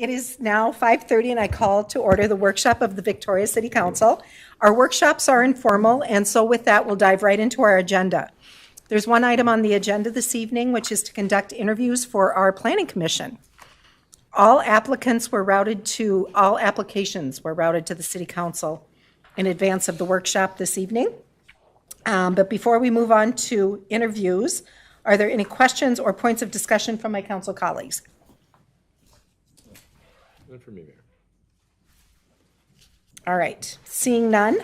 It is now 5:30 and I call to order the workshop of the Victoria City Council. Our workshops are informal, and so with that, we'll dive right into our agenda. There's one item on the agenda this evening, which is to conduct interviews for our Planning Commission. All applications were routed to the City Council in advance of the workshop this evening. But before we move on to interviews, are there any questions or points of discussion from my council colleagues? None for me, Mayor. All right, seeing none.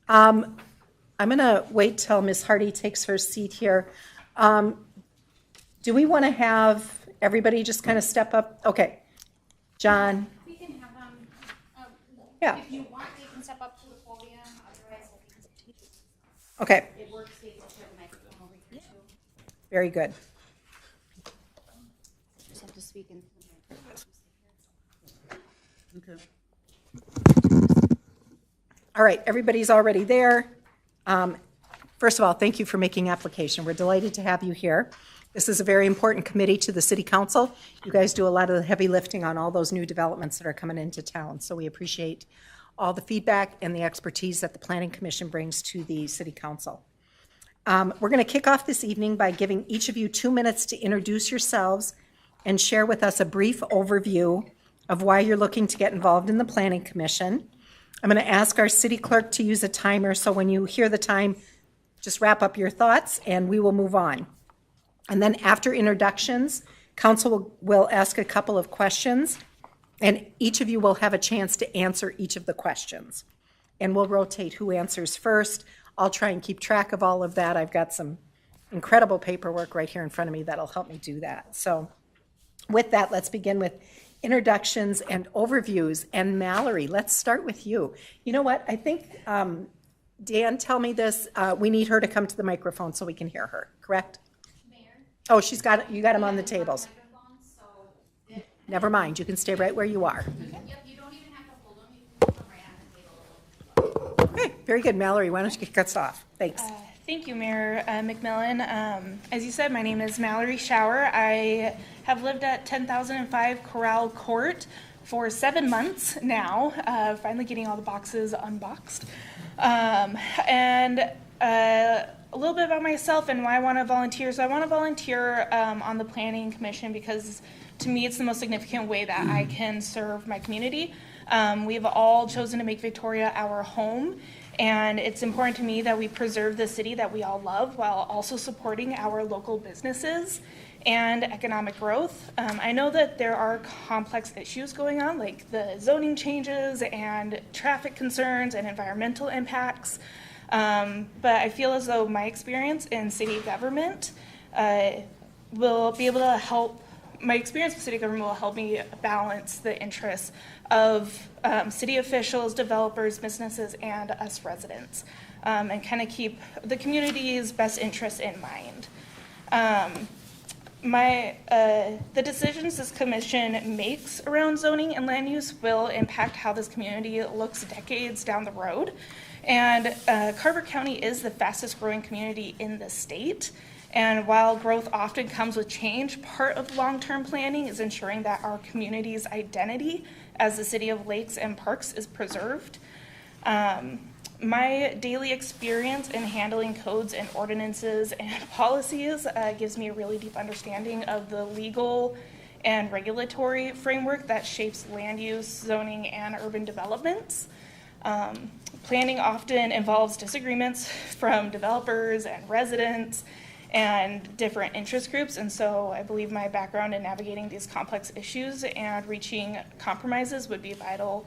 I'm going to wait till Ms. Hardy takes her seat here. Do we want to have everybody just kind of step up? Okay, John. We can have them, Yeah. if you want, they can step up to the podium, otherwise I can. Okay, It works, they can share the microphone over here too. very good. Just have to speak in. Okay. All right, everybody's already there. First of all, thank you for making application. We're delighted to have you here. This is a very important committee to the City Council. You guys do a lot of the heavy lifting on all those new developments that are coming into town, so we appreciate all the feedback and the expertise that the Planning Commission brings to the City Council. We're going to kick off this evening by giving each of you 2 minutes to introduce yourselves and share with us a brief overview of why you're looking to get involved in the Planning Commission. I'm going to ask our city clerk to use a timer, so when you hear the time, just wrap up your thoughts and we will move on. And then after introductions, council will ask a couple of questions and each of you will have a chance to answer each of the questions. And we'll rotate who answers first. I'll try and keep track of all of that. I've got some incredible paperwork right here in front of me that'll help me do that. So with that, let's begin with introductions and overviews. And Mallory, let's start with you. You know what? I think, Dan, tell me this. We need her to come to the microphone so we can hear her, correct? Mayor? Oh, you got them on the tables. Never mind. You can stay right where you are. Yep, you don't even have to hold them, you can hold them right on the table. Okay, very good. Mallory, why don't you kick us off? Thanks. Thank you, Mayor McMillan. As you said, my name is Mallory Shower. I have lived at 10,005 Corral Court for 7 months now, finally getting all the boxes unboxed. And a little bit about myself and why I want to volunteer. So I want to volunteer on the Planning Commission because to me it's the most significant way that I can serve my community. We've all chosen to make Victoria our home. And it's important to me that we preserve the city that we all love while also supporting our local businesses and economic growth. I know that there are complex issues going on, like the zoning changes and traffic concerns and environmental impacts. But I feel as though my experience in city government will be able to help. My experience with city government will help me balance the interests of city officials, developers, businesses, and us residents, and kind of keep the community's best interests in mind. The decisions this commission makes around zoning and land use will impact how this community looks decades down the road. And Carver County is the fastest growing community in the state. And while growth often comes with change, part of long-term planning is ensuring that our community's identity as the city of lakes and parks is preserved. My daily experience in handling codes and ordinances and policies gives me a really deep understanding of the legal and regulatory framework that shapes land use, zoning, and urban developments. Planning often involves disagreements from developers and residents and different interest groups, and so I believe my background in navigating these complex issues and reaching compromises would be vital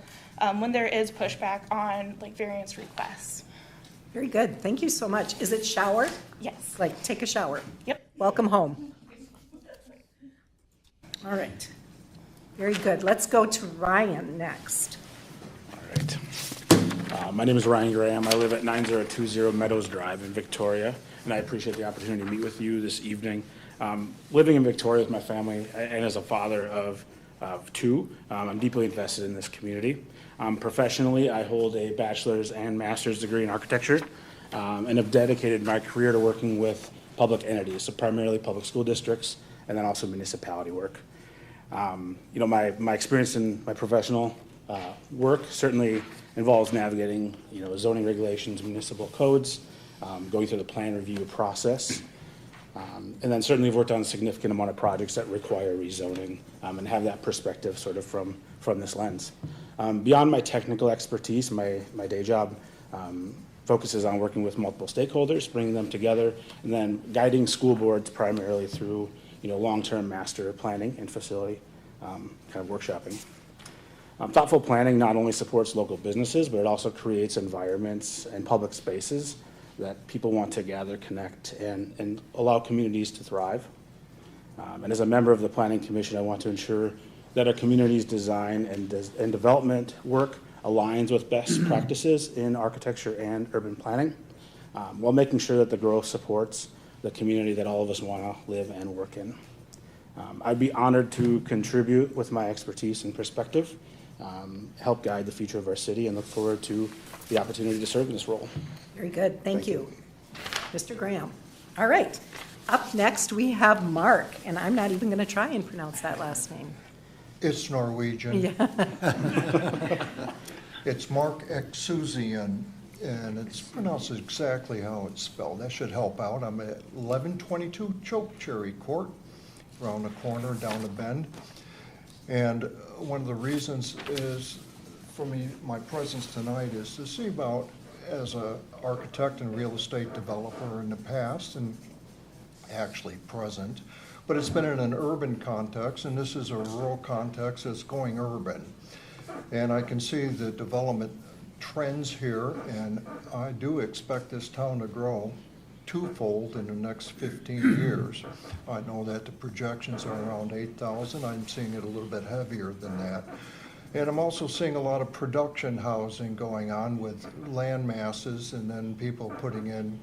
when there is pushback on variance requests. Very good. Thank you so much. Is it shower? Yes. Like take a shower. Yep. Welcome home. All right. Very good. Let's go to Ryan next. All right. My name is Ryan Graham. I live at 9020 Meadows Drive in Victoria, and I appreciate the opportunity to meet with you this evening. Living in Victoria with my family and as a father of two, I'm deeply invested in this community. Professionally, I hold a bachelor's and master's degree in architecture and have dedicated my career to working with public entities, so primarily public school districts and then also municipality work. My experience in my professional work certainly involves navigating, zoning regulations, municipal codes, going through the plan review process. And then certainly I've worked on a significant amount of projects that require rezoning, and have that perspective sort of from this lens. Beyond my technical expertise, my day job focuses on working with multiple stakeholders, bringing them together, and then guiding school boards primarily through long-term master planning and facility kind of workshopping. Thoughtful planning not only supports local businesses, but it also creates environments and public spaces that people want to gather, connect, and allow communities to thrive. And as a member of the Planning Commission, I want to ensure that our community's design and development work aligns with best practices in architecture and urban planning, while making sure that the growth supports the community that all of us want to live and work in. I'd be honored to contribute with my expertise and perspective, help guide the future of our city, and look forward to the opportunity to serve in this role. Very good, thank you. Mr. Graham. All right, up next we have Mark, and I'm not even going to try and pronounce that last name. It's Norwegian. Yeah. It's Mark Exuzian, and it's pronounced exactly how it's spelled. That should help out. I'm at 1122 Chokecherry Court, around the corner, down the bend. And one of the reasons is, for me, my presence tonight is to see about, as an architect and real estate developer in the past, and actually present, but it's been in an urban context, and this is a rural context that's going urban. And I can see the development trends here, and I do expect this town to grow twofold in the next 15 years. I know that the projections are around 8,000. I'm seeing it a little bit heavier than that. And I'm also seeing a lot of production housing going on with land masses, and then people putting in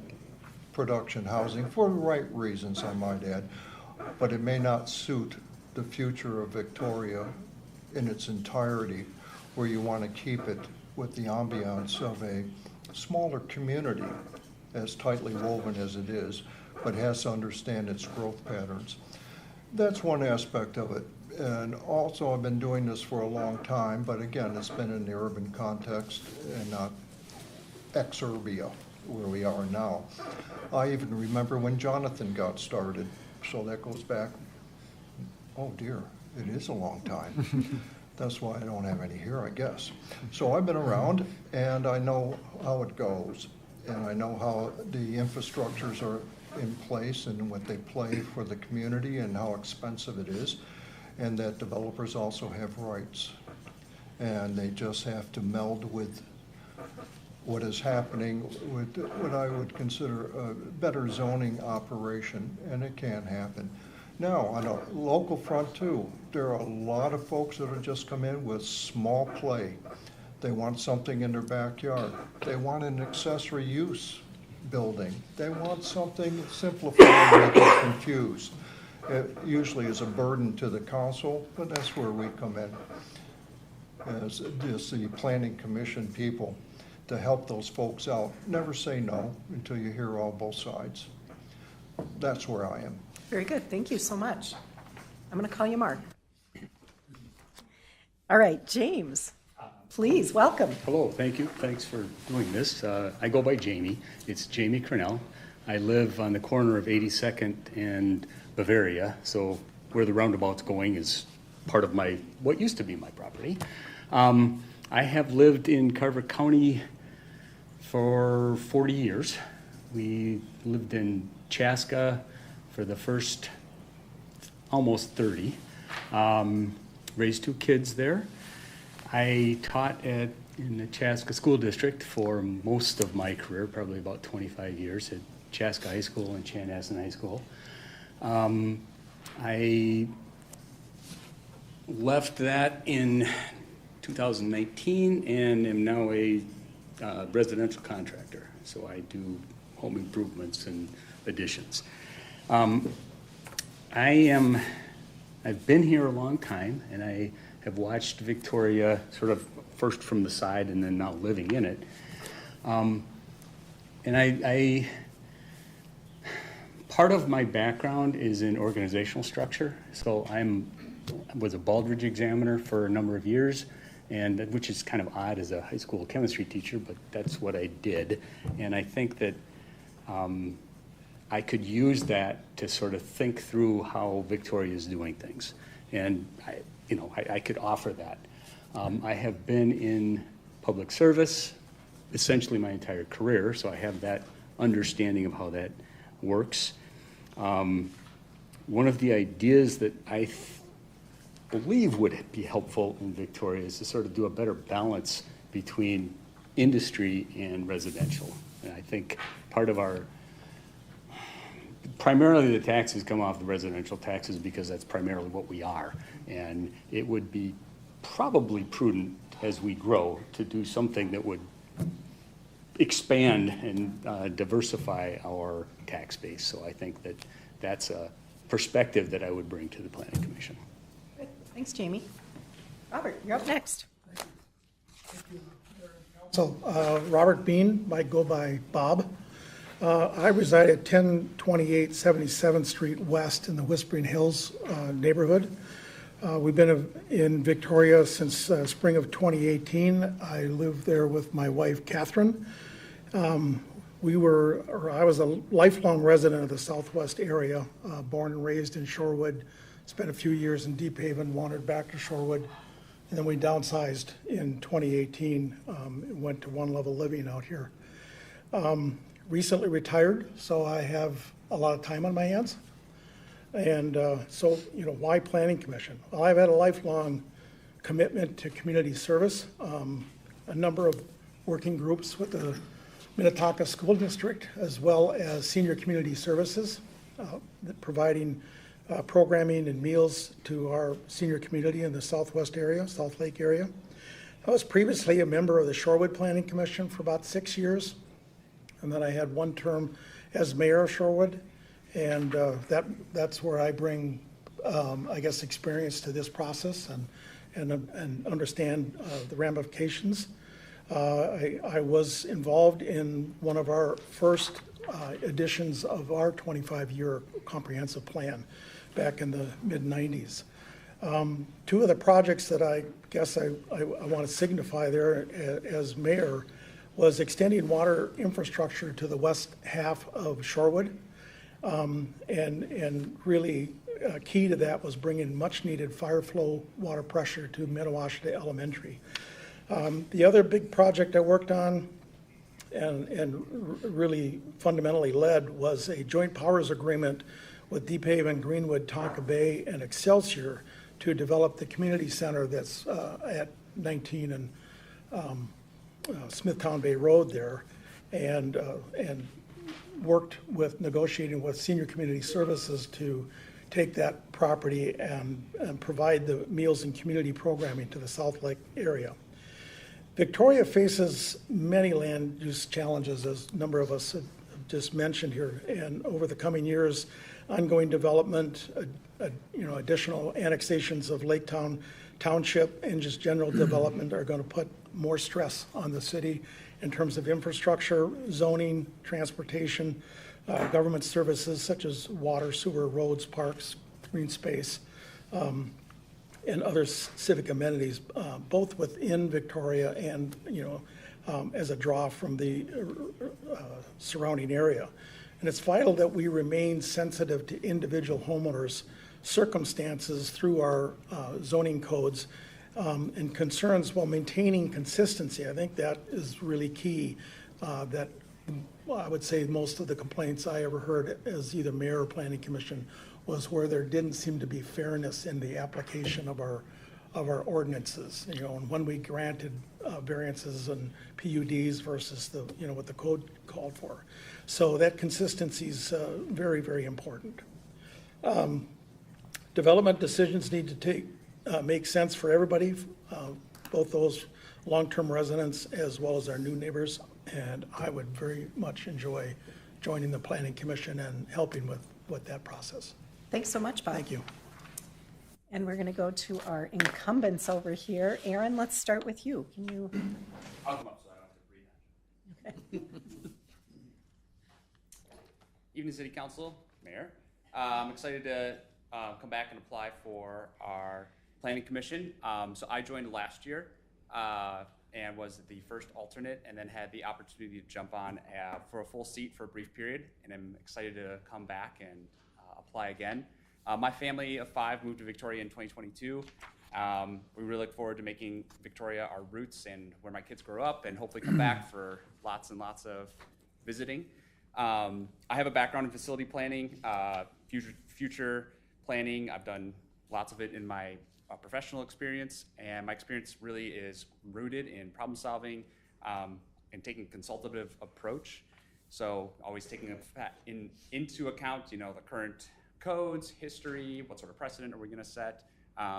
production housing for the right reasons, I might add. But it may not suit the future of Victoria in its entirety, where you want to keep it with the ambiance of a smaller community, as tightly woven as it is, but has to understand its growth patterns. That's one aspect of it. And also, I've been doing this for a long time, but again, it's been in the urban context and not exurbia, where we are now. I even remember when Jonathan got started, so that goes back, oh dear, it is a long time. That's why I don't have any here, I guess. So I've been around, and I know how it goes, and I know how the infrastructures are in place and what they play for the community and how expensive it is, and that developers also have rights. And they just have to meld with what is happening with what I would consider a better zoning operation, and it can happen. Now, on a local front too, there are a lot of folks that have just come in with small play. They want something in their backyard. They want an accessory use building. They want something simplified and get confused. It usually is a burden to the council, but that's where we come in as the planning commission people to help those folks out. Never say no until you hear all both sides. That's where I am. Very good, thank you so much. I'm going to call you Mark. All right, James, please, welcome. Hello, thank you. Thanks for doing this. I go by Jamie. It's Jamie Cornell. I live on the corner of 82nd and Bavaria, so where the roundabout's going is part of what used to be my property. I have lived in Carver County for 40 years. We lived in Chaska for the first almost 30. Raised 2 kids there. I taught in the Chaska School District for most of my career, probably about 25 years at Chaska High School and Chanhassen High School. I left that in 2019 and am now a residential contractor. So I do home improvements and additions. I've been here a long time, and I have watched Victoria sort of first from the side and then now living in it. And part of my background is in organizational structure, so I'm was a Baldrige examiner for a number of years, and which is kind of odd as a high school chemistry teacher, but that's what I did. And I think that I could use that to sort of think through how Victoria is doing things. And I could offer that. I have been in public service essentially my entire career, so I have that understanding of how that works. One of the ideas that I believe would be helpful in Victoria is to sort of do a better balance between industry and residential. And I think part of primarily the taxes come off the residential taxes because that's primarily what we are. And it would be probably prudent as we grow to do something that would expand and diversify our tax base. So I think that that's a perspective that I would bring to the Planning Commission. Good. Thanks, Jamie. Robert, you're up next. So, Robert Bean, I go by Bob. I reside at 1028 77th Street West in the Whispering Hills neighborhood. We've been in Victoria since spring of 2018. I live there with my wife, Catherine. I was a lifelong resident of the Southwest area, born and raised in Shorewood, spent a few years in Deep Haven, wandered back to Shorewood, and then we downsized in 2018, and went to one level living out here. Recently retired, so I have a lot of time on my hands. And so, why Planning Commission? Well, I've had a lifelong commitment to community service, a number of working groups with the Minnetonka School District, as well as senior community services, providing programming and meals to our senior community in the Southwest area, South Lake area. I was previously a member of the Shorewood Planning Commission for about 6 years, and then I had one term as mayor of Shorewood, and that's where I bring, experience to this process and understand the ramifications. I was involved in one of our first editions of our 25-year comprehensive plan back in the mid-90s. Two of the projects that I want to signify there as mayor was extending water infrastructure to the west half of Shorewood. And really key to that was bringing much needed fire flow water pressure to Metawaska Elementary. The other big project I worked on and really fundamentally led was a joint powers agreement with Deep Haven, Greenwood, Tonka Bay, and Excelsior to develop the community center that's at 19 and Smithtown Bay Road there, and worked with negotiating with Senior Community Services to take that property and provide the meals and community programming to the South Lake area. Victoria faces many land use challenges, as a number of us have just mentioned here, and over the coming years, ongoing development, additional annexations of Lake Township and just general development are going to put more stress on the city in terms of infrastructure, zoning, transportation, government services such as water, sewer, roads, parks, green space, and other civic amenities, both within Victoria and, as a draw from the surrounding area. And it's vital that we remain sensitive to individual homeowners' circumstances through our zoning codes and concerns while maintaining consistency. I think that is really key. That I would say most of the complaints I ever heard as either mayor or planning commission was where there didn't seem to be fairness in the application of our ordinances. And when we granted variances and PUDs versus the what the code called for. So that consistency is very, very important. Development decisions need to make sense for everybody, both those long-term residents as well as our new neighbors. And I would very much enjoy joining the Planning Commission and helping with that process. Thanks so much, Bob. Thank you. And we're going to go to our incumbents over here. Aaron, let's start with you. Can you? I'll come up so I don't have to breathe. Evening City Council, Mayor. I'm excited to come back and apply for our planning commission. So I joined last year and was the first alternate, and then had the opportunity to jump on for a full seat for a brief period, and I'm excited to come back and apply again. My family of 5 moved to Victoria in 2022. We really look forward to making Victoria our roots and where my kids grow up, and hopefully come back for lots and lots of visiting. I have a background in facility planning, future planning. I've done lots of it in my professional experience, and my experience really is rooted in problem solving and taking a consultative approach. So always taking into account, the current codes, history, what sort of precedent are we going to set.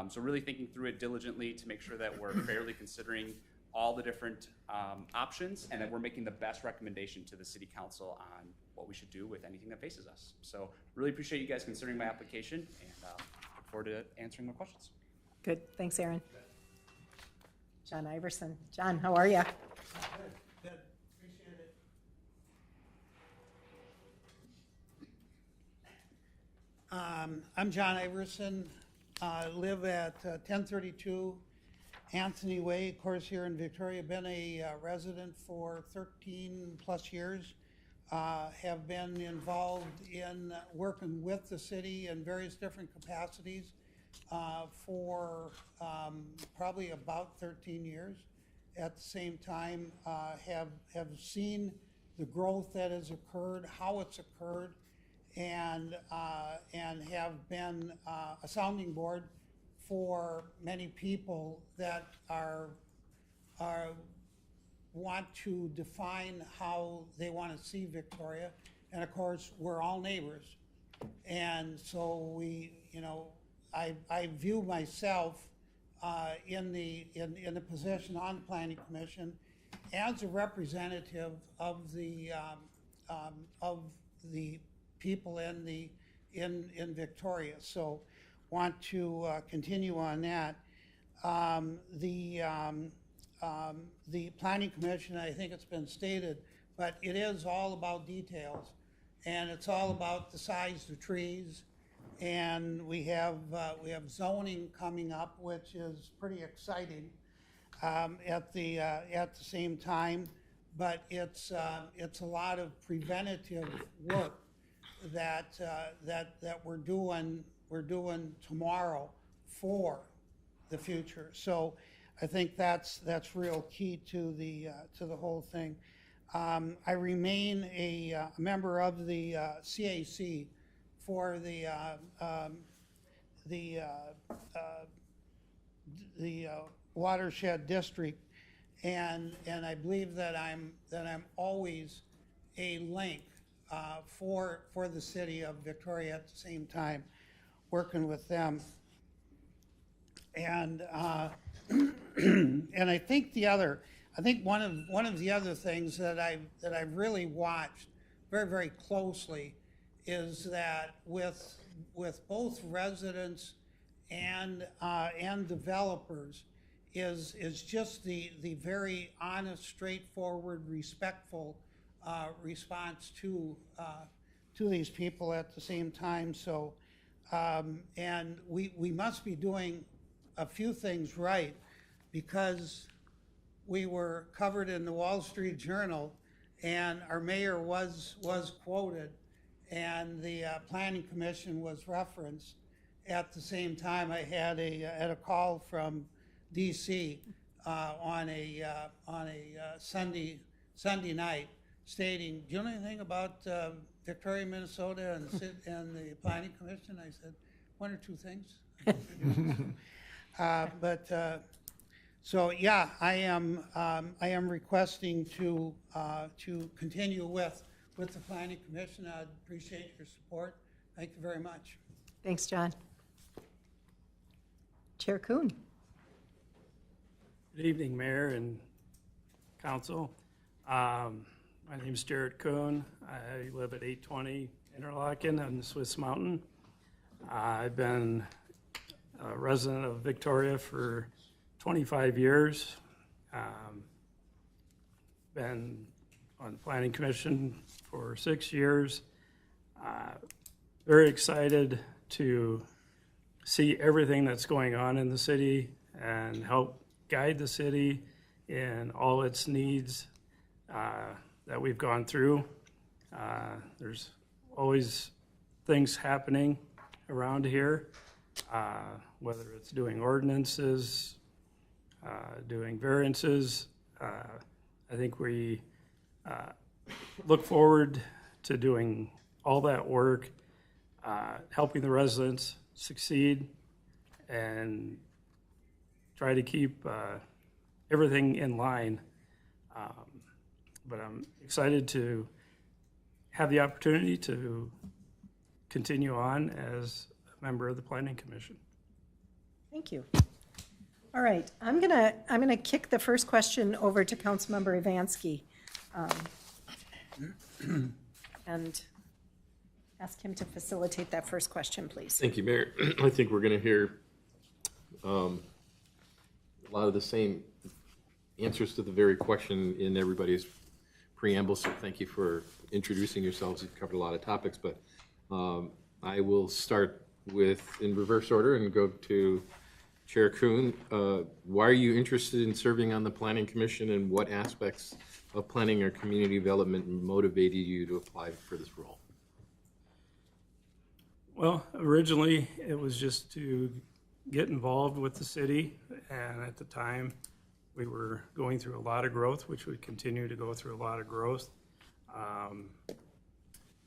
So really thinking through it diligently to make sure that we're fairly considering all the different options, and that we're making the best recommendation to the city council on what we should do with anything that faces us. So really appreciate you guys considering my application, and look forward to answering more questions. Good, thanks, Aaron. John Iverson. John, how are you? Good, appreciate it. I'm John Iverson. I live at 1032 Anthony Way, of course, here in Victoria. Been a resident for 13 plus years. Have been involved in working with the city in various different capacities for probably about 13 years. At the same time, have seen the growth that has occurred, how it's occurred, and have been a sounding board for many people that want to define how they want to see Victoria. And of course, we're all neighbors. And so I view myself in the position on the Planning Commission as a representative of the people in Victoria. So want to continue on that. The Planning Commission, I think it's been stated, but it is all about details, and it's all about the size of the trees. And we have zoning coming up, which is pretty exciting at the same time. But it's a lot of preventative work that we're doing tomorrow for the future. So I think that's real key to the whole thing. I remain a member of the CAC for the watershed district, and I believe that I'm always a link for the city of Victoria at the same time, working with them. And and I think one of the other things that I've really watched very, very closely is that with both residents and developers is just the very honest, straightforward, respectful response to these people at the same time. So and we must be doing a few things right, because we were covered in the Wall Street Journal, and our mayor was quoted, and the Planning Commission was referenced. At the same time, I had a call from DC on a Sunday night, stating, "Do you know anything about Victoria, Minnesota, and the Planning Commission?" I said, "1 or 2 things." So yeah, I am requesting to continue with the Planning Commission. I'd appreciate your support. Thank you very much. Thanks, John. Chair Kuhn. Good evening, Mayor and Council. My name is Jared Kuhn. I live at 820 Interlaken on the Swiss Mountain. I've been a resident of Victoria for 25 years. Been on the Planning Commission for 6 years. Very excited to see everything that's going on in the city and help guide the city in all its needs that we've gone through. There's always things happening around here, whether it's doing ordinances, doing variances. I think we look forward to doing all that work, helping the residents succeed and try to keep everything in line. But I'm excited to have the opportunity to continue on as a member of the Planning Commission. Thank you. All right, I'm gonna kick the first question over to Councilmember Ivansky, and ask him to facilitate that first question, please. Thank you, Mayor. I think we're going to hear a lot of the same answers to the very question in everybody's preamble, so thank you for introducing yourselves. You've covered a lot of topics, but I will start with, in reverse order, and go to Chair Kuhn. Why are you interested in serving on the Planning Commission, and what aspects of planning or community development motivated you to apply for this role? Well, originally it was just to get involved with the city, and at the time we were going through a lot of growth, which we continue to go through a lot of growth.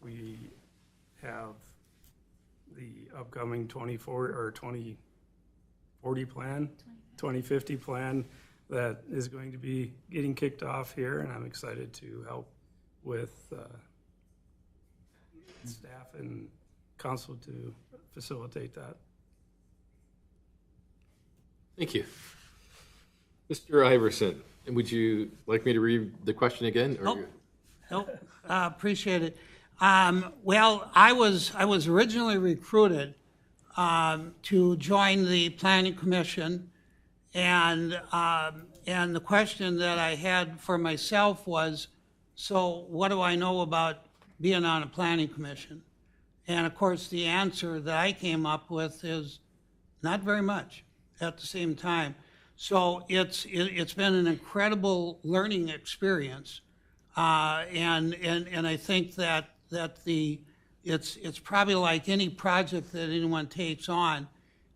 We have the upcoming 2040 plan, 2050 plan that is going to be getting kicked off here, and I'm excited to help with staff and council to facilitate that. Thank you. Mr. Iverson, would you like me to read the question again? Nope. Appreciate it. Well, I was originally recruited to join the Planning Commission, and the question that I had for myself was, so what do I know about being on a Planning Commission? And of course, the answer that I came up with is not very much at the same time. So it's been an incredible learning experience, and I think that it's probably like any project that anyone takes on,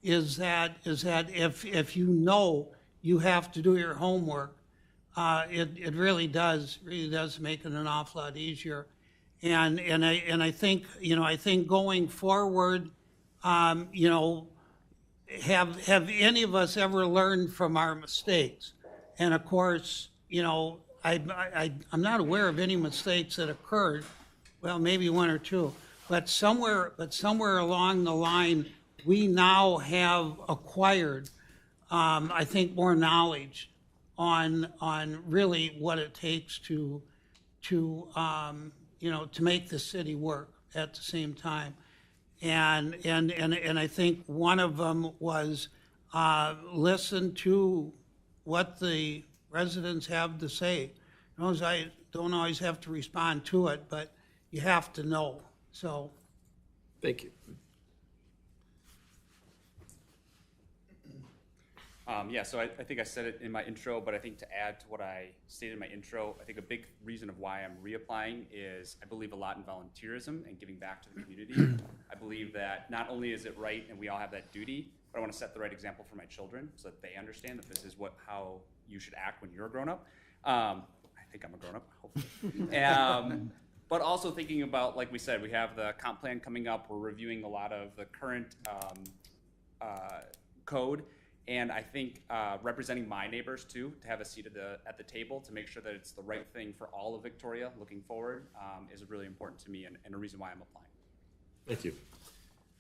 is that if you know you have to do your homework, it really does make it an awful lot easier. And I think going forward, have any of us ever learned from our mistakes? And of course, I'm not aware of any mistakes that occurred. Well, maybe one or two, but somewhere along the line, we now have acquired, I think, more knowledge on really what it takes to make the city work at the same time. And I think one of them was listen to what the residents have to say. I don't always have to respond to it, but you have to know. So, thank you. So I think I said it in my intro, but I think to add to what I stated in my intro, I think a big reason of why I'm reapplying is I believe a lot in volunteerism and giving back to the community. I believe that not only is it right and we all have that duty, but I want to set the right example for my children so that they understand that this is how you should act when you're a grown-up. I think I'm a grown-up, hopefully. But also thinking about, like we said, we have the comp plan coming up. We're reviewing a lot of the current code. And I think representing my neighbors too, to have a seat at the table to make sure that it's the right thing for all of Victoria looking forward is really important to me and a reason why I'm applying. Thank you.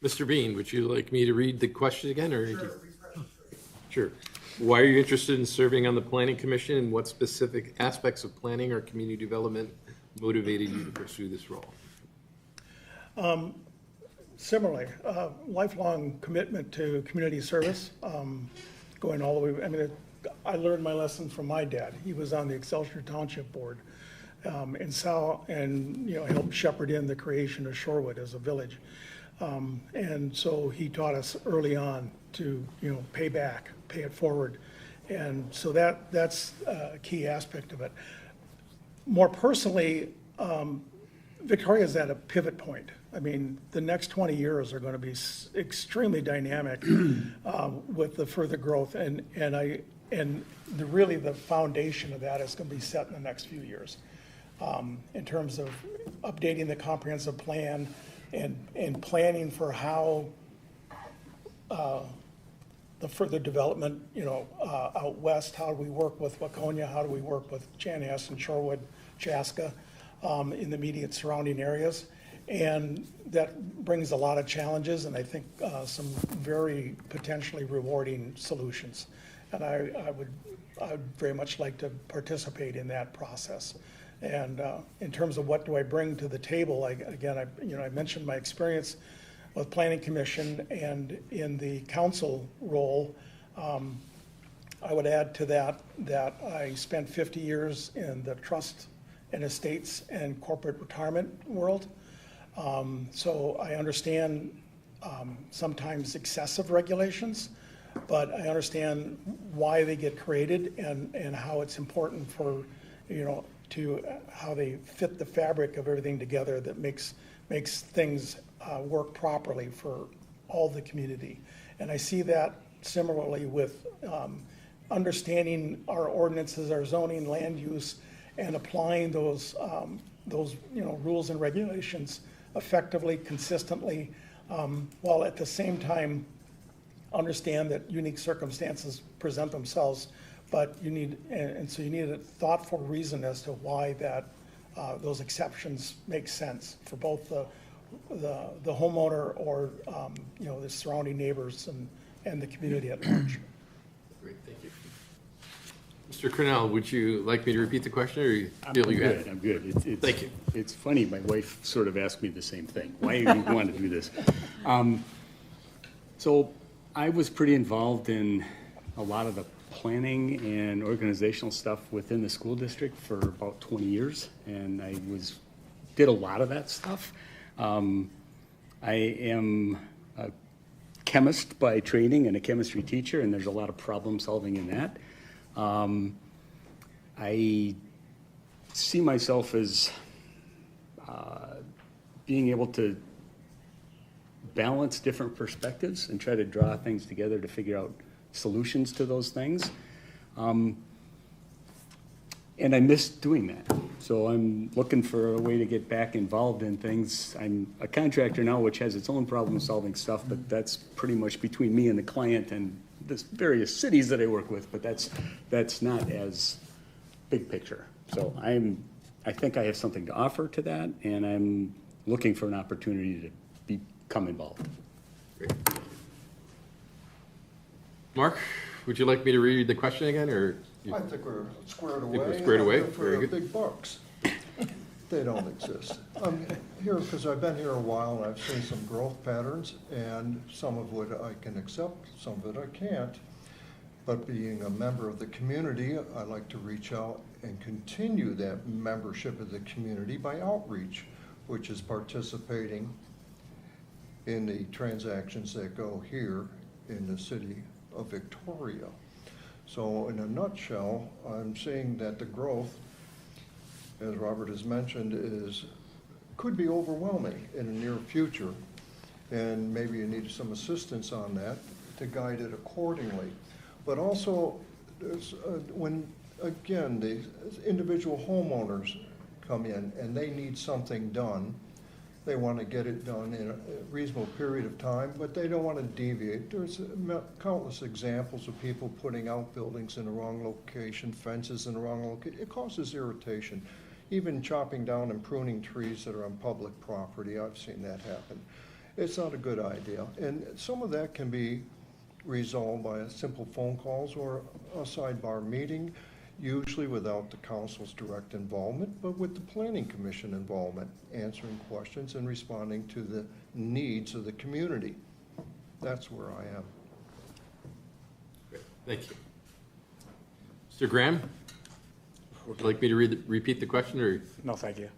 Mr. Bean, would you like me to read the question again? Or Sure. Why are you interested in serving on the Planning Commission, and what specific aspects of planning or community development motivated you to pursue this role? Similarly, lifelong commitment to community service, going all the way. I learned my lesson from my dad. He was on the Excelsior Township Board, and helped shepherd in the creation of Shorewood as a village. And so he taught us early on to, pay back, pay it forward. And so that's a key aspect of it. More personally, Victoria is at a pivot point. I mean, the next 20 years are going to be extremely dynamic with the further growth, and really the foundation of that is going to be set in the next few years in terms of updating the comprehensive plan and planning for how the further development, out west. How do we work with Waconia? How do we work with Chanhassen, Shorewood, Chaska, in the immediate surrounding areas? And that brings a lot of challenges and I think some very potentially rewarding solutions. And I would very much like to participate in that process. And in terms of what do I bring to the table, I mentioned my experience with Planning Commission and in the council role. I would add to that I spent 50 years in the trust and estates and corporate retirement world. So I understand sometimes excessive regulations, but I understand why they get created and how it's important for, to how they fit the fabric of everything together that makes things work properly for all the community. And I see that similarly with understanding our ordinances, our zoning, land use, and applying those rules and regulations effectively, consistently, while at the same time understand that unique circumstances present themselves, but you need a thoughtful reason as to why that those exceptions make sense for both the homeowner or the surrounding neighbors and the community at large. Great, thank you. Mr. Cornell, would you like me to repeat the question, or you feel you had it? I'm good. Thank you. It's funny, my wife sort of asked me the same thing. Why do you want to do this? So I was pretty involved in a lot of the planning and organizational stuff within the school district for about 20 years, and I did a lot of that stuff. I am a chemist by training and a chemistry teacher, and there's a lot of problem solving in that. I see myself as being able to balance different perspectives and try to draw things together to figure out solutions to those things. And I miss doing that. So I'm looking for a way to get back involved in things. I'm a contractor now, which has its own problem-solving stuff, but that's pretty much between me and the client and the various cities that I work with, but that's not as big picture. So I think I have something to offer to that, and I'm looking for an opportunity to become involved. Great. Mark, would you like me to read the question again, or? I think we're squared away. Think we're squared away? For Very good. big bucks. They don't exist. I'm here because I've been here a while and I've seen some growth patterns, and some of what I can accept, some of it I can't. But being a member of the community, I like to reach out and continue that membership of the community by outreach, which is participating in the transactions that go here in the city of Victoria. So in a nutshell, I'm seeing that the growth, as Robert has mentioned, could be overwhelming in the near future. And maybe you need some assistance on that to guide it accordingly. But also, when, again, the individual homeowners come in and they need something done, they want to get it done in a reasonable period of time, but they don't want to deviate. There's countless examples of people putting outbuildings in the wrong location, fences in the wrong location. It causes irritation. Even chopping down and pruning trees that are on public property, I've seen that happen. It's not a good idea. And some of that can be resolved by a simple phone calls or a sidebar meeting, usually without the council's direct involvement, but with the Planning Commission involvement, answering questions and responding to the needs of the community. That's where I am. Great, thank you. Mr. Graham, would you like me to repeat the question, or? No, thank you.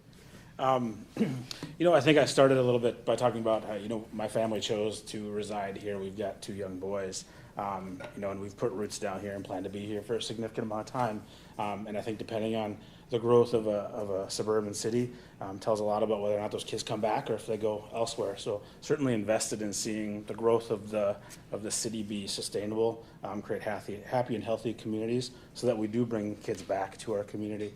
I think I started a little bit by talking about how, my family chose to reside here. We've got 2 young boys, and we've put roots down here and plan to be here for a significant amount of time. And I think depending on the growth of a suburban city, tells a lot about whether or not those kids come back or if they go elsewhere. So certainly invested in seeing the growth of the city be sustainable, create happy and healthy communities so that we do bring kids back to our community.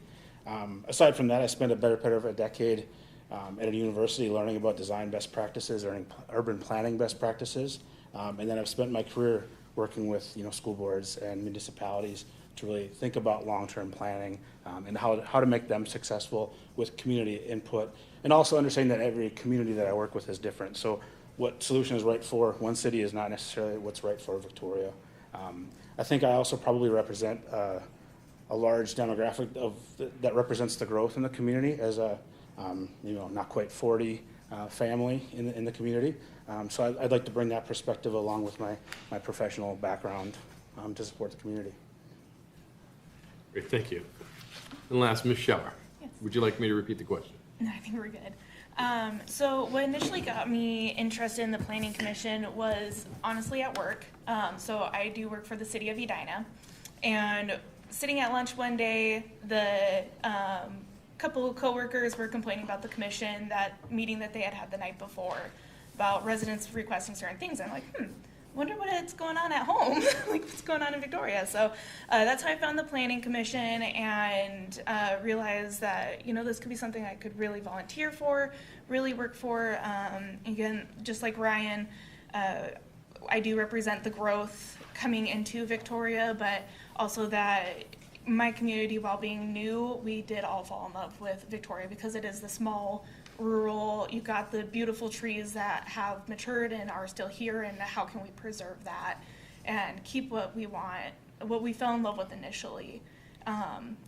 Aside from that, I spent a better part of a decade at a university learning about design best practices, urban planning best practices, and then I've spent my career working with school boards and municipalities to really think about long-term planning and how to make them successful with community input, and also understanding that every community that I work with is different. So what solution is right for one city is not necessarily what's right for Victoria. I think I also probably represent a large demographic that represents the growth in the community as a not quite 40 family in the community. So I'd like to bring that perspective along with my professional background to support the community. Great, thank you. And last, Ms. Schauer, Yes. would you like me to repeat the question? No, I think we're good. So what initially got me interested in the Planning Commission was honestly at work. So I do work for the city of Edina, and sitting at lunch one day, the couple of coworkers were complaining about the commission, that meeting that they had the night before, about residents requesting certain things. I'm like, wonder what's going on at home, like what's going on in Victoria. So that's how I found the Planning Commission and realized that, this could be something I could really volunteer for, really work for. Again, just like Ryan, I do represent the growth coming into Victoria, but also that my community, while being new, we did all fall in love with Victoria because it is the small, rural, you've got the beautiful trees that have matured and are still here, and how can we preserve that and keep what we want, what we fell in love with initially.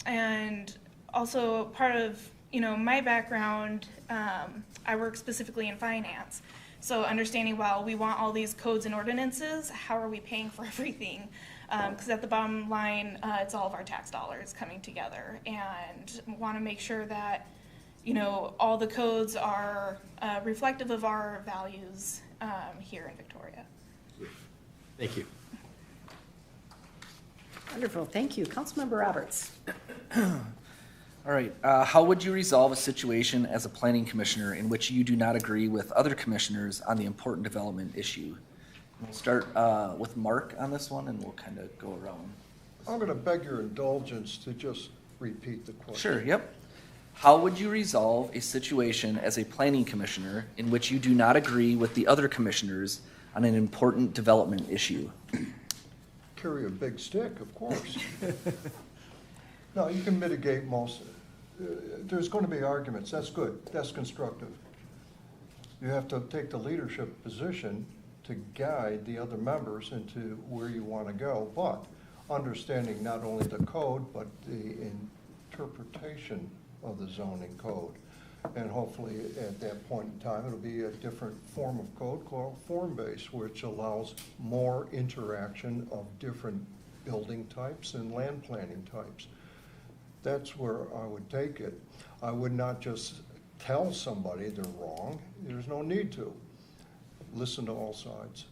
And also part of, my background, I work specifically in finance. So understanding, while we want all these codes and ordinances, how are we paying for everything? Because at the bottom line, it's all of our tax dollars coming together, and want to make sure that, all the codes are reflective of our values here in Victoria. Thank you. Wonderful, thank you. Councilmember Roberts. All right, how would you resolve a situation as a planning commissioner in which you do not agree with other commissioners on the important development issue? We'll start with Mark on this one, and we'll kind of go around. I'm going to beg your indulgence to just repeat the question. Sure, yep. How would you resolve a situation as a planning commissioner in which you do not agree with the other commissioners on an important development issue? Carry a big stick, of course. No, you can mitigate most. There's going to be arguments. That's good. That's constructive. You have to take the leadership position to guide the other members into where you want to go, but understanding not only the code, but the interpretation of the zoning code. And hopefully at that point in time, it'll be a different form of code called form-based, which allows more interaction of different building types and land planning types. That's where I would take it. I would not just tell somebody they're wrong. There's no need to. Listen to all sides.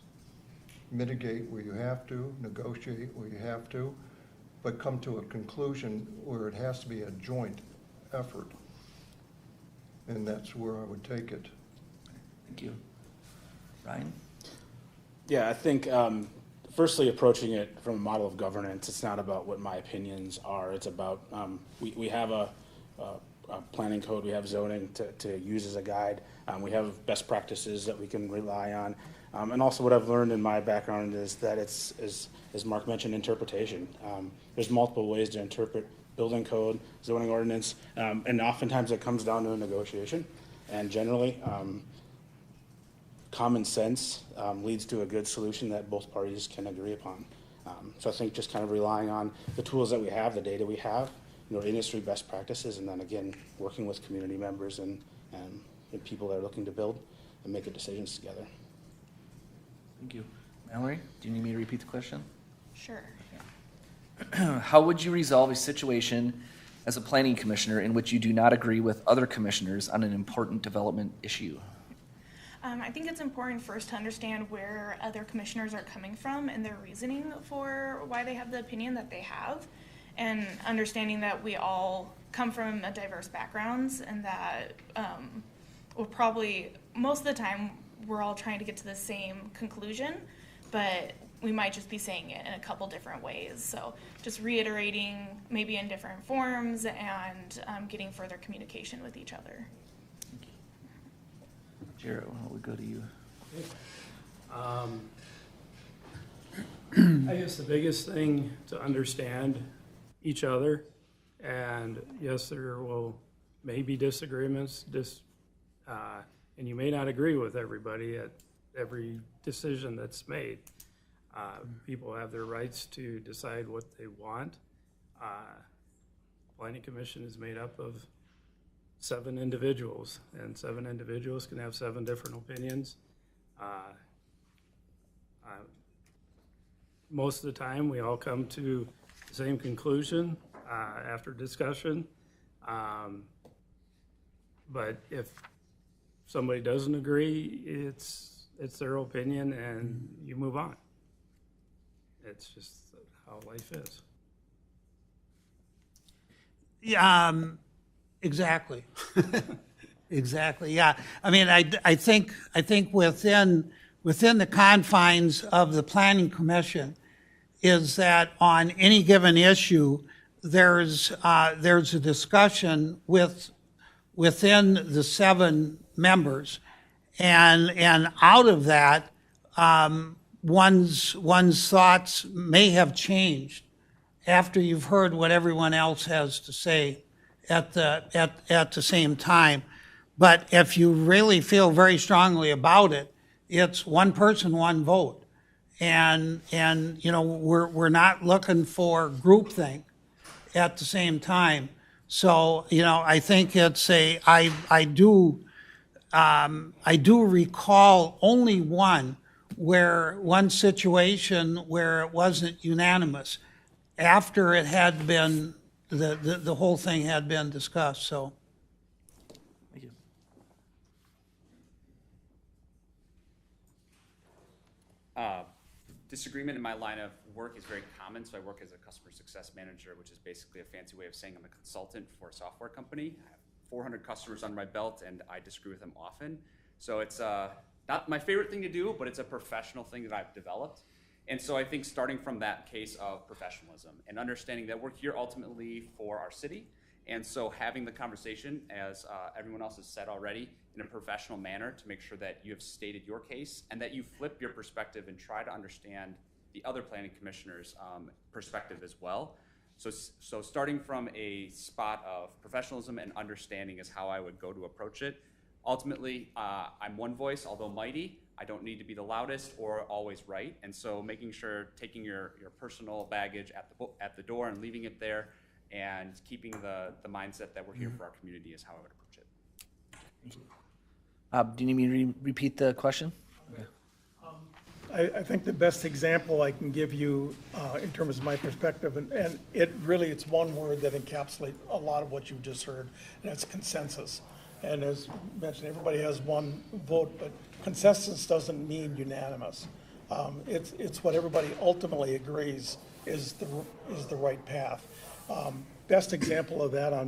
Mitigate where you have to, negotiate where you have to, but come to a conclusion where it has to be a joint effort. And that's where I would take it. Thank you. Ryan? Yeah, I think firstly approaching it from a model of governance, it's not about what my opinions are. It's about, we have a planning code, we have zoning to use as a guide. We have best practices that we can rely on. And also what I've learned in my background is that it's, as Mark mentioned, interpretation. There's multiple ways to interpret building code, zoning ordinance, and oftentimes it comes down to a negotiation. And generally, common sense leads to a good solution that both parties can agree upon. So I think just kind of relying on the tools that we have, the data we have, industry best practices, and then again, working with community members and people that are looking to build and make the decisions together. Thank you. Mallory, do you need me to repeat the question? Sure. How would you resolve a situation as a planning commissioner in which you do not agree with other commissioners on an important development issue? I think it's important first to understand where other commissioners are coming from and their reasoning for why they have the opinion that they have, and understanding that we all come from a diverse backgrounds, and that we'll probably, most of the time, we're all trying to get to the same conclusion, but we might just be saying it in a couple different ways. So just reiterating maybe in different forms and getting further communication with each other. Jared, why don't we go to you? I guess the biggest thing to understand each other, and yes, there will maybe disagreements, and you may not agree with everybody at every decision that's made. People have their rights to decide what they want. Planning Commission is made up of 7 individuals, and 7 individuals can have 7 different opinions. Most of the time, we all come to the same conclusion after discussion. But if somebody doesn't agree, it's their opinion, and you move on. It's just how life is. Yeah, exactly. Exactly. Yeah. I mean, I think within the confines of the Planning Commission is that on any given issue, there's a discussion within the 7 members, and out of that, one's thoughts may have changed after you've heard what everyone else has to say at the same time. But if you really feel very strongly about it, it's one person, one vote. And you know, we're not looking for groupthink at the same time. So, you know, I think it's I do recall only one situation where it wasn't unanimous after it had been, the whole thing had been discussed, so. Thank you. Disagreement in my line of work is very common. So I work as a customer success manager, which is basically a fancy way of saying I'm a consultant for a software company. I have 400 customers under my belt, and I disagree with them often. So it's not my favorite thing to do, but it's a professional thing that I've developed. And so I think starting from that case of professionalism and understanding that we're here ultimately for our city. And so having the conversation, as everyone else has said already, in a professional manner to make sure that you have stated your case and that you flip your perspective and try to understand the other planning commissioners' perspective as well. So starting from a spot of professionalism and understanding is how I would go to approach it. Ultimately, I'm one voice, although mighty. I don't need to be the loudest or always right. And so making sure taking your personal baggage at the door and leaving it there and keeping the mindset that we're here for our community is how I would approach it. Thank you. Do you need me to repeat the question? I think the best example I can give you in terms of my perspective, and it's one word that encapsulates a lot of what you just heard, and that's consensus. And as mentioned, everybody has one vote, but consensus doesn't mean unanimous. It's what everybody ultimately agrees is the right path. Best example of that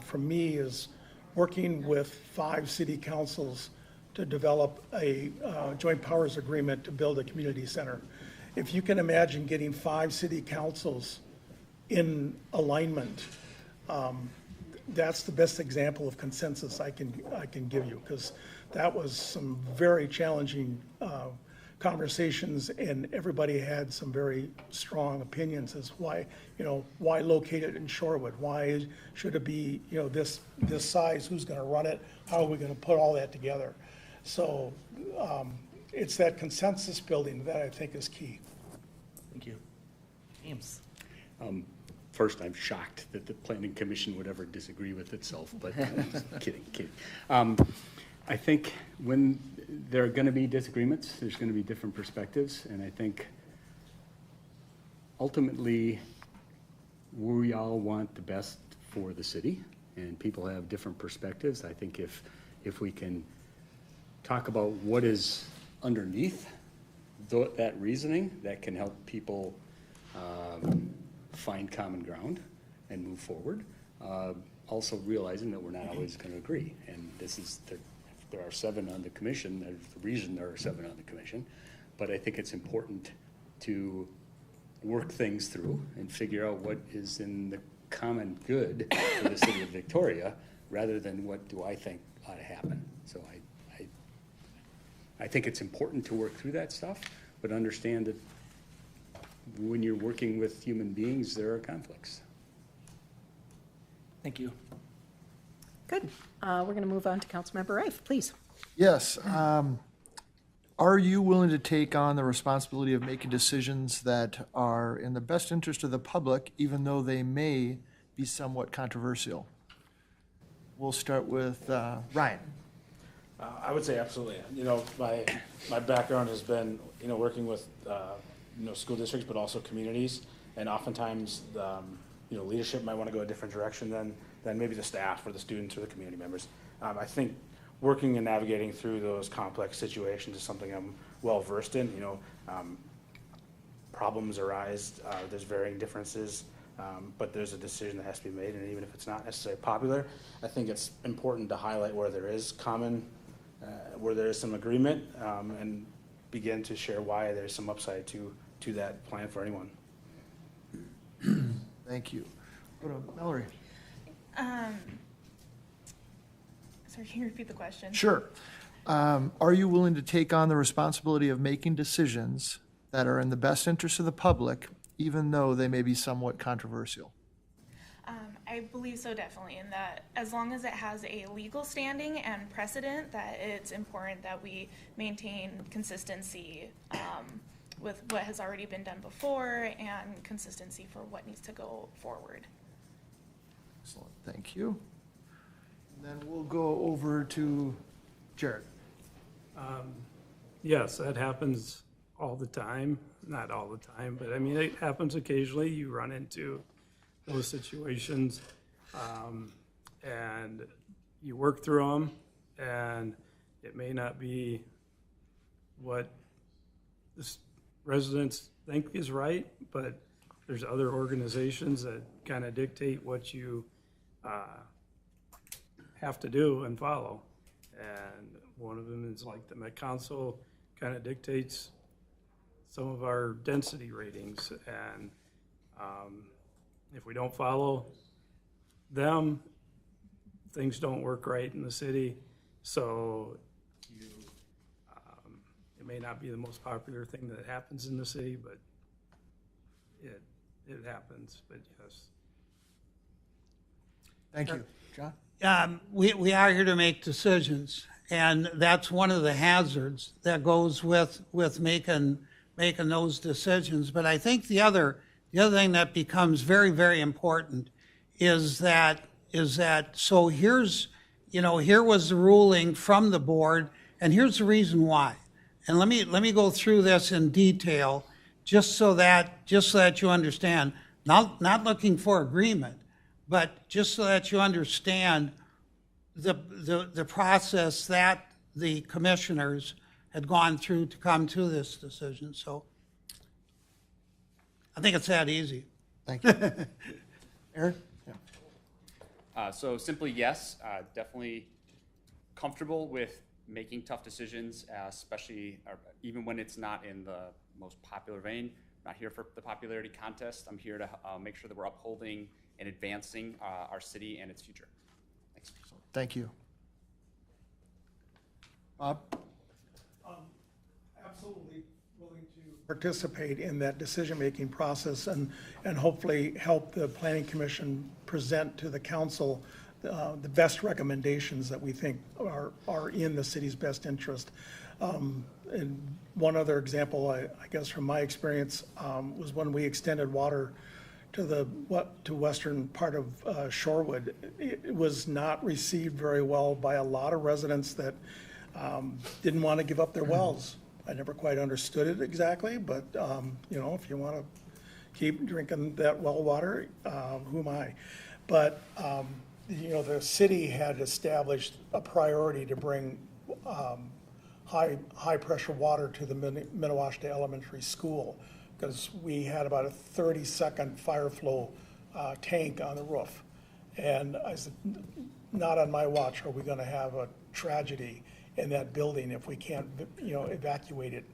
from me is working with 5 city councils to develop a joint powers agreement to build a community center. If you can imagine getting 5 city councils in alignment, that's the best example of consensus I can give you, because that was some very challenging conversations, and everybody had some very strong opinions as why locate it in Shorewood? Why should it be, this size? Who's going to run it? How are we going to put all that together? So it's that consensus building that I think is key. Thank you. James. First, I'm shocked that the Planning Commission would ever disagree with itself, but kidding. I think when there are going to be disagreements, there's going to be different perspectives, and I think ultimately we all want the best for the city, and people have different perspectives. I think if we can talk about what is underneath that reasoning, that can help people find common ground and move forward. Also realizing that we're not always going to agree, and this is there are 7 on the commission. There's the reason there are 7 on the commission, but I think it's important to work things through and figure out what is in the common good for the city of Victoria, rather than what do I think ought to happen. So I think it's important to work through that stuff, but understand that when you're working with human beings, there are conflicts. Thank you. Good. We're going to move on to Councilmember Rife, please. Yes. Are you willing to take on the responsibility of making decisions that are in the best interest of the public, even though they may be somewhat controversial? We'll start with Ryan. I would say absolutely. You know, my background has been, you know, working with, you know, school districts, but also communities. And oftentimes, you know, leadership might want to go a different direction than maybe the staff or the students or the community members. I think working and navigating through those complex situations is something I'm well versed in. You know, problems arise, there's varying differences, but there's a decision that has to be made, and even if it's not necessarily popular, I think it's important to highlight where there is where there is some agreement, and begin to share why there's some upside to that plan for anyone. Thank you. Go to Mallory. Sorry, can you repeat the question? Sure. Are you willing to take on the responsibility of making decisions that are in the best interest of the public, even though they may be somewhat controversial? I believe so, definitely, in that as long as it has a legal standing and precedent, that it's important that we maintain consistency with what has already been done before and consistency for what needs to go forward. Excellent. Thank you. And then we'll go over to Jared. Yes, that happens all the time. Not all the time, but I mean, it happens occasionally. You run into those situations, and you work through them, and it may not be what the residents think is right, but there's other organizations that kind of dictate what you have to do and follow. And one of them is like the Met Council kind of dictates some of our density ratings, and if we don't follow them, things don't work right in the city. So it may not be the most popular thing that happens in the city, but it happens. But yes. Thank you. John? We are here to make decisions, and that's one of the hazards that goes with making those decisions. But I think the other thing that becomes very, very important is that so here was the ruling from the board, and here's the reason why. And let me go through this in detail, just so that you understand. Not looking for agreement, but just so that you understand the process that the commissioners had gone through to come to this decision. So I think it's that easy. Thank you. Aaron? Yeah. So simply yes, definitely comfortable with making tough decisions, especially even when it's not in the most popular vein. I'm not here for the popularity contest. I'm here to make sure that we're upholding and advancing our city and its future. Thanks. Thank you. Bob? Absolutely willing to participate in that decision-making process and hopefully help the Planning Commission present to the council the best recommendations that we think are in the city's best interest. And one other example, I guess from my experience, was when we extended water to western part of Shorewood. It was not received very well by a lot of residents that didn't want to give up their wells. I never quite understood it exactly, but if you want to keep drinking that well water, who am I? But, the city had established a priority to bring high-pressure water to the Minnewaska Elementary School, because we had about a 30-second fire flow tank on the roof. And I said, not on my watch are we gonna have a tragedy in that building if we can't, evacuate it.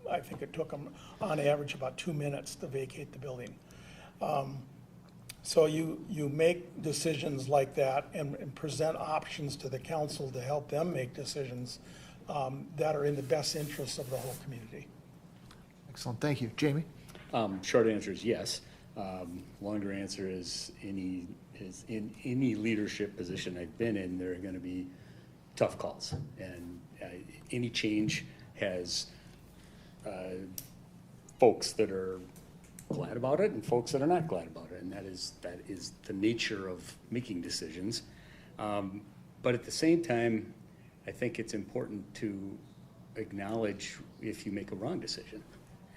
I think it took them, on average, about 2 minutes to vacate the building. So you make decisions like that and present options to the council to help them make decisions that are in the best interest of the whole community. Excellent, thank you. Jamie? Short answer is yes. Longer answer is in any leadership position I've been in, there are going to be tough calls. And any change has folks that are glad about it and folks that are not glad about it. And that is the nature of making decisions. But at the same time, I think it's important to acknowledge if you make a wrong decision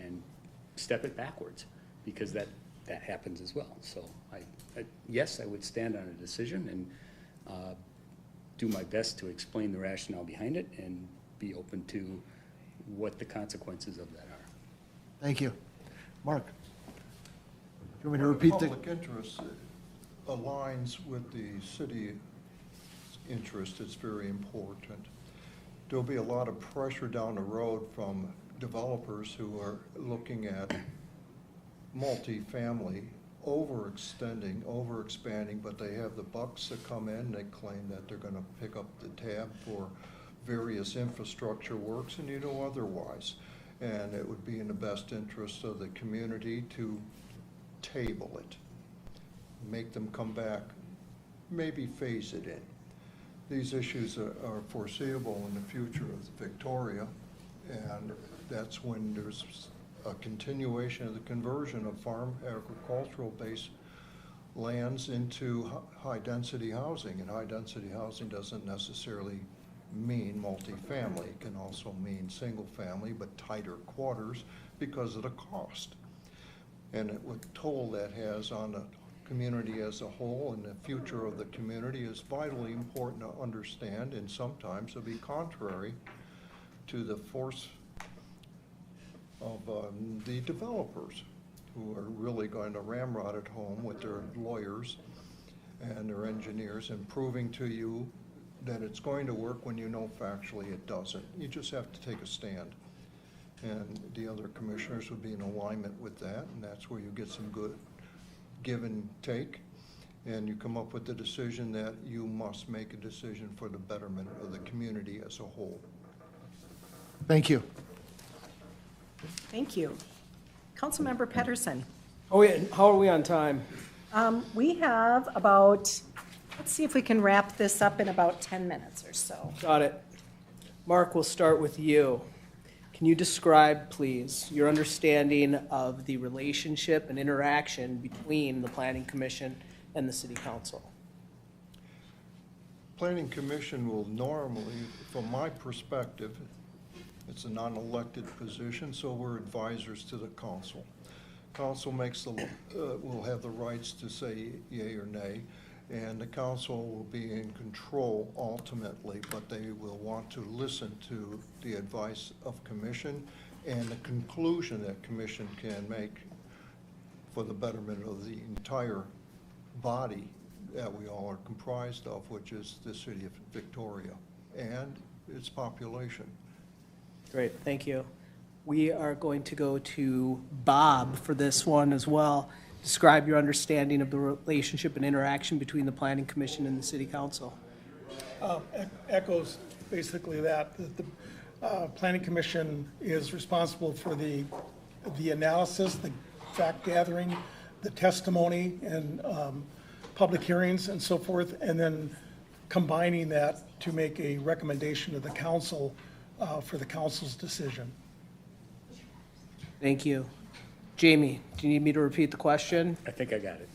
and step it backwards, because that happens as well. So yes, I would stand on a decision and do my best to explain the rationale behind it and be open to what the consequences of that are. Thank you. Mark? Do you want me to repeat the? Public interest aligns with the city interest. It's very important. There'll be a lot of pressure down the road from developers who are looking at multifamily, overexpanding, but they have the bucks that come in. They claim that they're going to pick up the tab for various infrastructure works and otherwise. And it would be in the best interest of the community to table it, make them come back, maybe phase it in. These issues are foreseeable in the future of Victoria, and that's when there's a continuation of the conversion of farm agricultural-based lands into high-density housing. And high-density housing doesn't necessarily mean multifamily. It can also mean single-family, but tighter quarters because of the cost. And what toll that has on the community as a whole and the future of the community is vitally important to understand, and sometimes it'll be contrary to the force of the developers, who are really going to ramrod it home with their lawyers and their engineers and proving to you that it's going to work when factually it doesn't. You just have to take a stand. And the other commissioners would be in alignment with that, and that's where you get some good give and take, and you come up with the decision that you must make a decision for the betterment of the community as a whole. Thank you. Thank you. Councilmember Pedersen. Oh, yeah. How are we on time? We have about, let's see if we can wrap this up in about 10 minutes or so. Got it. Mark, we'll start with you. Can you describe, please, your understanding of the relationship and interaction between the Planning Commission and the City Council? Planning Commission will normally, from my perspective, it's a non-elected position, so we're advisors to the council. Council will have the rights to say yea or nay, and the council will be in control ultimately, but they will want to listen to the advice of commission and the conclusion that commission can make for the betterment of the entire body that we all are comprised of, which is the city of Victoria and its population. Great, thank you. We are going to go to Bob for this one as well. Describe your understanding of the relationship and interaction between the Planning Commission and the City Council. Echoes basically that. The Planning Commission is responsible for the analysis, the fact gathering, the testimony, and public hearings and so forth, and then combining that to make a recommendation to the council for the council's decision. Thank you. Jamie, do you need me to repeat the question? I think I got it.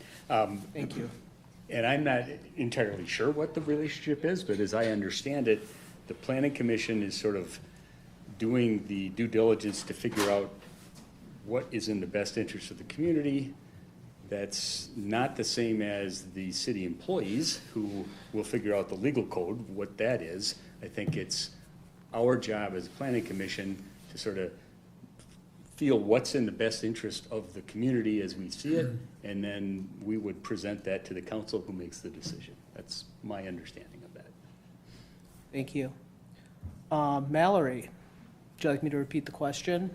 Thank you. And I'm not entirely sure what the relationship is, but as I understand it, the Planning Commission is sort of doing the due diligence to figure out what is in the best interest of the community, That's not the same as the city employees who will figure out the legal code, what that is. I think it's our job as a planning commission to sort of feel what's in the best interest of the community as we see it, and then we would present that to the council who makes the decision. That's my understanding of that. Thank you. Mallory, would you like me to repeat the question?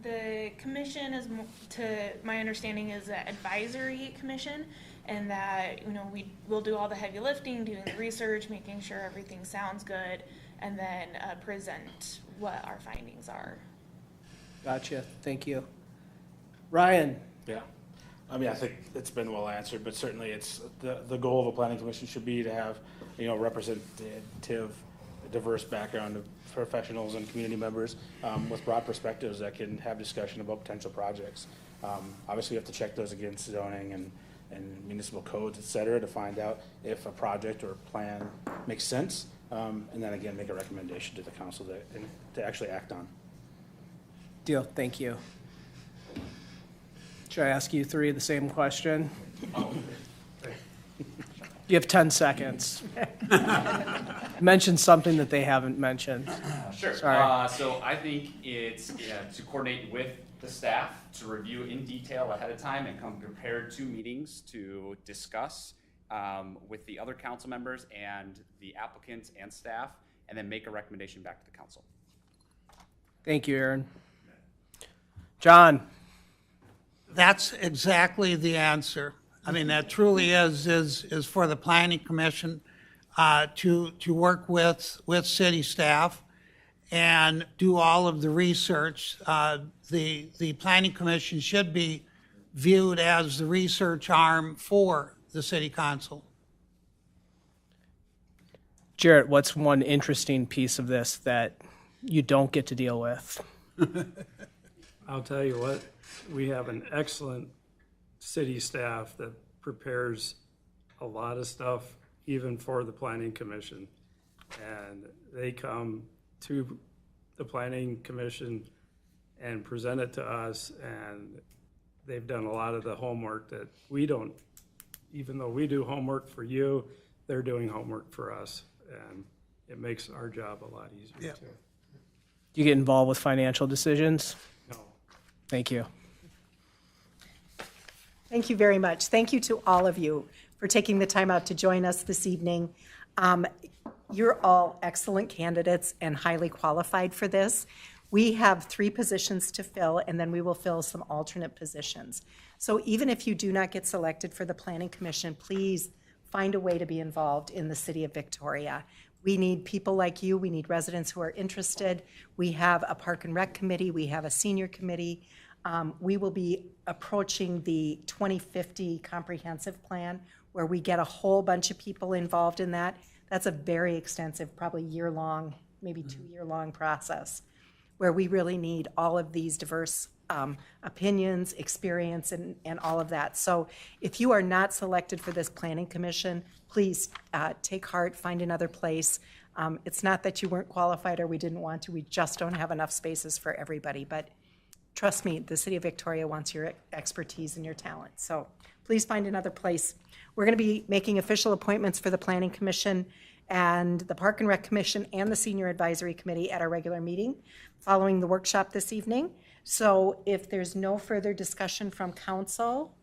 The commission is, to my understanding, is an advisory commission, and that, we will do all the heavy lifting, doing the research, making sure everything sounds good, and then present what our findings are. Gotcha, thank you. Ryan? Yeah. I mean, I think it's been well answered, but certainly it's, the goal of a planning commission should be to have, representative, diverse background of professionals and community members with broad perspectives that can have discussion about potential projects. Obviously, you have to check those against zoning and municipal codes, et cetera, to find out if a project or plan makes sense, and then again, make a recommendation to the council to actually act on. Deal, thank you. Should I ask you three the same question? You have 10 seconds. Mention something that they haven't mentioned. Sure. Sorry. So I think it's to coordinate with the staff to review in detail ahead of time and come prepared to meetings to discuss with the other council members and the applicants and staff, and then make a recommendation back to the council. Thank you, Aaron. John? That's exactly the answer. I mean, that truly is for the planning commission to work with city staff and do all of the research. The planning commission should be viewed as the research arm for the city council. Jarrett, what's one interesting piece of this that you don't get to deal with? I'll tell you what, we have an excellent city staff that prepares a lot of stuff, even for the planning commission. And they come to the planning commission and present it to us, and they've done a lot of the homework that we don't, even though we do homework for you, they're doing homework for us, and it makes our job a lot easier too. Do you get involved with financial decisions? No. Thank you. Thank you very much. Thank you to all of you for taking the time out to join us this evening. You're all excellent candidates and highly qualified for this. We have 3 positions to fill, and then we will fill some alternate positions. So even if you do not get selected for the Planning Commission, please find a way to be involved in the City of Victoria. We need people like you. We need residents who are interested. We have a Park and Rec Committee. We have a Senior Committee. We will be approaching the 2050 comprehensive plan, where we get a whole bunch of people involved in that. That's a very extensive, probably year-long, maybe 2-year-long process, where we really need all of these diverse opinions, experience, and all of that. So if you are not selected for this planning commission, please take heart, find another place. It's not that you weren't qualified or we didn't want to, we just don't have enough spaces for everybody. But trust me, the City of Victoria wants your expertise and your talent. So please find another place. We're going to be making official appointments for the Planning Commission and the Park and Rec Commission and the Senior Advisory Committee at our regular meeting following the workshop this evening. So if there's no further discussion from council,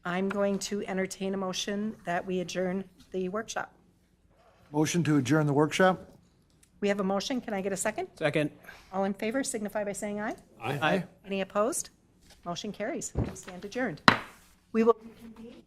I'm going to entertain a motion that we adjourn the workshop. Motion to adjourn the workshop? We have a motion. Can I get a second? Second. All in favor signify by saying aye. Aye. Any opposed? Motion carries. Stand adjourned. We will reconvene.